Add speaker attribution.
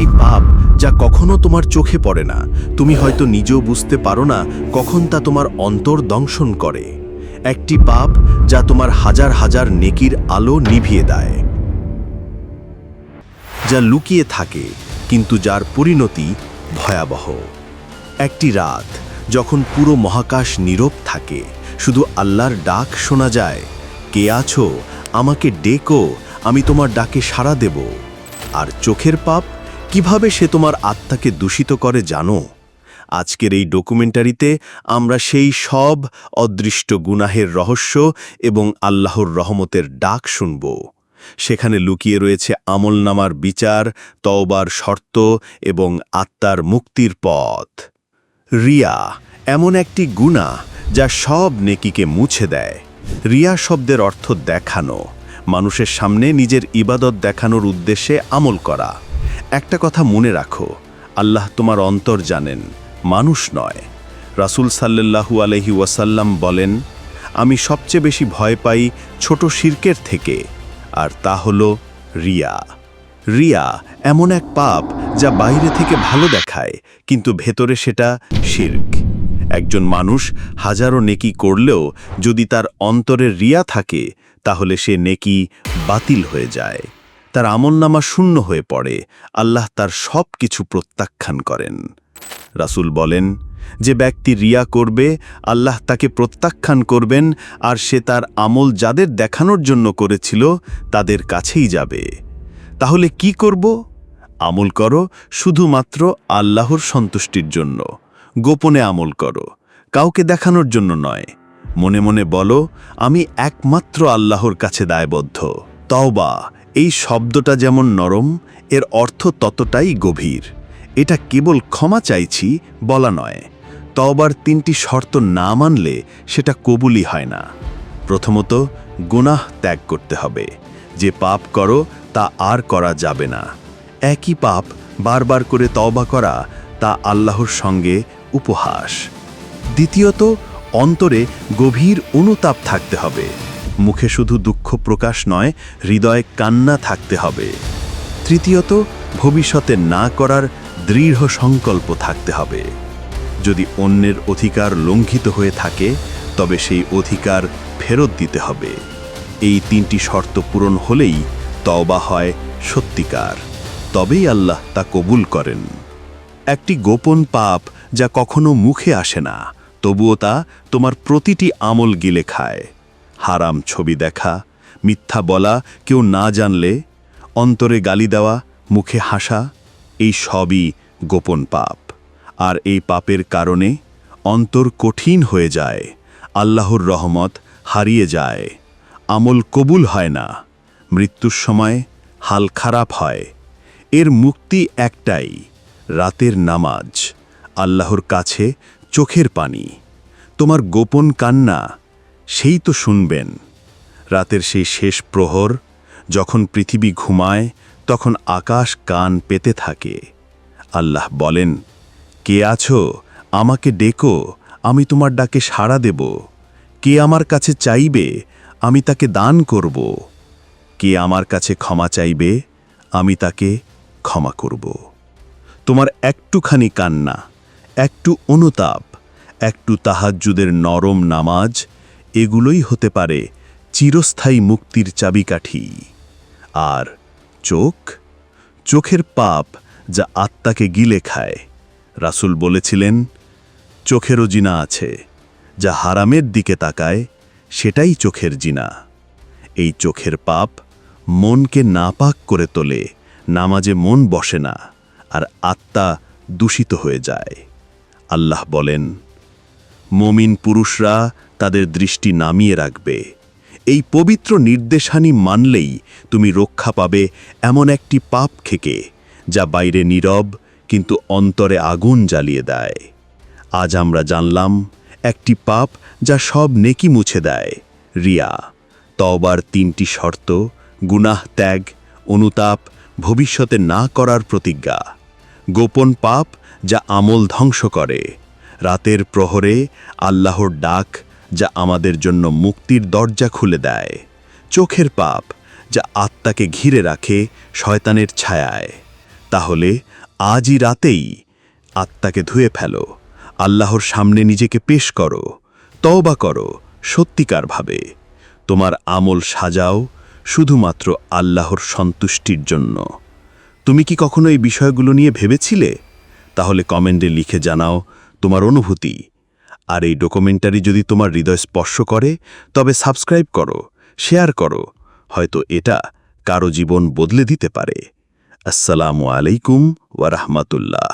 Speaker 1: একটি পাপ যা কখনো তোমার চোখে পড়ে না, তুমি হয়তো নিজেও বুঝতে পারো না কখন তা তোমার অন্তর দংশন করে। একটি পাপ যা তোমার হাজার হাজার নেকির আলো নিভিয়ে দেয়, যা লুকিয়ে থাকে কিন্তু যার পরিণতি ভয়াবহ। একটি রাত যখন পুরো মহাকাশ নীরব থাকে, শুধু আল্লাহর ডাক শোনা যায়, কে আছো, আমাকে ডেকো, আমি তোমার ডাকে সাড়া দেব। আর চোখের পাপ কিভাবে সে তোমার আত্মাকে দূষিত করে জানো? আজকের এই ডকুমেন্টারিতে আমরা সেই সব অদৃষ্ট গুনাহের রহস্য এবং আল্লাহর রহমতের ডাক শুনব। সেখানে লুকিয়ে রয়েছে আমলনামার বিচার, তওবার শর্ত এবং আত্মার মুক্তির পথ। রিয়া এমন একটি গুনাহ যা সব নেকিকে মুছে দেয়। রিয়া শব্দের অর্থ দেখানো, মানুষের সামনে নিজের ইবাদত দেখানোর উদ্দেশ্যে আমল করা। একটা কথা মনে রাখো, আল্লাহ তোমার অন্তর জানেন, মানুষ নয়। রাসূল সাল্লাল্লাহু আলাইহি ওয়াসাল্লাম বলেন, আমি সবচেয়ে বেশি ভয় পাই ছোট শিরকের থেকে, আর তা হলো রিয়া। রিয়া এমন এক পাপ যা বাইরে থেকে ভালো দেখায়, কিন্তু ভেতরে সেটা শিরক। একজন মানুষ হাজারো নেকি করলেও যদি তার অন্তরে রিয়া থাকে, তাহলে সে নেকি বাতিল হয়ে যায়, তার আমলনামা শূন্য হয়ে পড়ে, আল্লাহ তার সব কিছু প্রত্যাখ্যান করেন। রাসূল বলেন, যে ব্যক্তি রিয়া করবে, আল্লাহ তাকে প্রত্যাখ্যান করবেন, আর সে তার আমল যাদের দেখানোর জন্য করেছিল তাদের কাছেই যাবে। তাহলে কি করব? আমল করো শুধুমাত্র আল্লাহর সন্তুষ্টির জন্য, গোপনে আমল করো, কাউকে দেখানোর জন্য নয়। মনে মনে বলো, আমি একমাত্র আল্লাহর কাছে দায়বদ্ধ। তওবা এই শব্দটা যেমন নরম, এর অর্থ ততটাই গভীর। এটা কেবল ক্ষমা চাইছি বলা নয়। তওবার 3টি শর্ত না মানলে সেটা কবুলই হয় না। প্রথমত, গুনাহ ত্যাগ করতে হবে। যে পাপ করো তা আর করা যাবে না। একই পাপ বারবার করে তওবা করা, তা আল্লাহর সঙ্গে উপহাস। দ্বিতীয়ত, অন্তরে গভীর অনুতাপ থাকতে হবে। মুখে শুধু দুঃখ প্রকাশ নয়, হৃদয়ে কান্না থাকতে হবে। তৃতীয়ত, ভবিষ্যতে না করার দৃঢ় সংকল্প থাকতে হবে। যদি অন্যের অধিকার লঙ্ঘিত হয়ে থাকে, তবে সেই অধিকার ফেরত দিতে হবে। এই 3টি শর্ত পূরণ হলেই তওবা হয় সত্যিকার, তবেই আল্লাহ তা কবুল করেন। একটি গোপন পাপ যা কখনো মুখে আসে না, তবুও তা তোমার প্রতিটি আমল গিলে খায়। হারাম ছবি দেখা, মিথ্যা বলা, কেউ না জানলে, অন্তরে গালি দেওয়া, মুখে হাসা, এই সবই গোপন পাপ। আর এই পাপের কারণে অন্তর কঠিন হয়ে যায়, আল্লাহর রহমত হারিয়ে যায়, আমল কবুল হয় না, মৃত্যুর সময় হাল খারাপ হয়। এর মুক্তি একটাই, রাতের নামাজ, আল্লাহর কাছে চোখের পানি। তোমার গোপন কান্না সেই তো শুনবেন। রাতের সেই শেষ প্রহর, যখন পৃথিবী ঘুমায়, তখন আকাশ কান পেতে থাকে। আল্লাহ বলেন, কে আছো, আমাকে ডেকো, আমি তোমার ডাকে সাড়া দেব। কে আমার কাছে চাইবে, আমি তাকে দান করব। কে আমার কাছে ক্ষমা চাইবে, আমি তাকে ক্ষমা করব। তোমার একটুখানি কান্না, একটু অনুতাপ, একটু তাহাজ্জুদের নরম নামাজ, এগুলোই হতে পারে চিরস্থায়ী মুক্তির চাবিকাঠি। আর চোখের পাপ যা আত্মাকে গিলে খায়। রাসূল বলেছিলেন, চোখেরও জিনা আছে, যা হারামের দিকে তাকায়, সেটাই চোখের জিনা। এই চোখের পাপ মনকে নাপাক করে তোলে, নামাজে মন বসে না, আর আত্মা দূষিত হয়ে যায়। আল্লাহ বলেন, মুমিন পুরুষরা তাদের দৃষ্টি নামিয়ে রাখবে। এই পবিত্র নির্দেশানি মানলেই তুমি রক্ষা পাবে এমন একটি পাপ থেকে, যা বাইরে নীরব কিন্তু অন্তরে আগুন জ্বালিয়ে দেয়। আজ আমরা জানলাম একটি পাপ যা সব নেকি মুছে দেয়, রিয়া। তওবার 3টি শর্ত, গুনাহ ত্যাগ, অনুতাপ, ভবিষ্যতে না করার প্রতিজ্ঞা। গোপন পাপ যা আমল ধ্বংস করে, রাতের প্রহরে আল্লাহর ডাক যা আমাদের জন্য মুক্তির দরজা খুলে দেয়, চোখের পাপ যা আত্মাকে ঘিরে রাখে শয়তানের ছায়ায়। তাহলে আজই রাতেই আত্মাকে ধুয়ে ফেলো, আল্লাহর সামনে নিজেকে পেশ করো, তওবা করো সত্যিকারভাবে। তোমার আমল সাজাও শুধুমাত্র আল্লাহর সন্তুষ্টির জন্য। তুমি কি কখনো এই বিষয়গুলো নিয়ে ভেবেছিলে? তাহলে কমেন্টে লিখে জানাও তোমার অনুভূতি। আর এই ডকুমেন্টারি যদি তোমার হৃদয় স্পর্শ করে, তবে সাবস্ক্রাইব করো, শেয়ার করো, হয়তো এটা কারো জীবন বদলে দিতে পারে। আসসালামু আলাইকুম ওয়া রাহমাতুল্লাহ।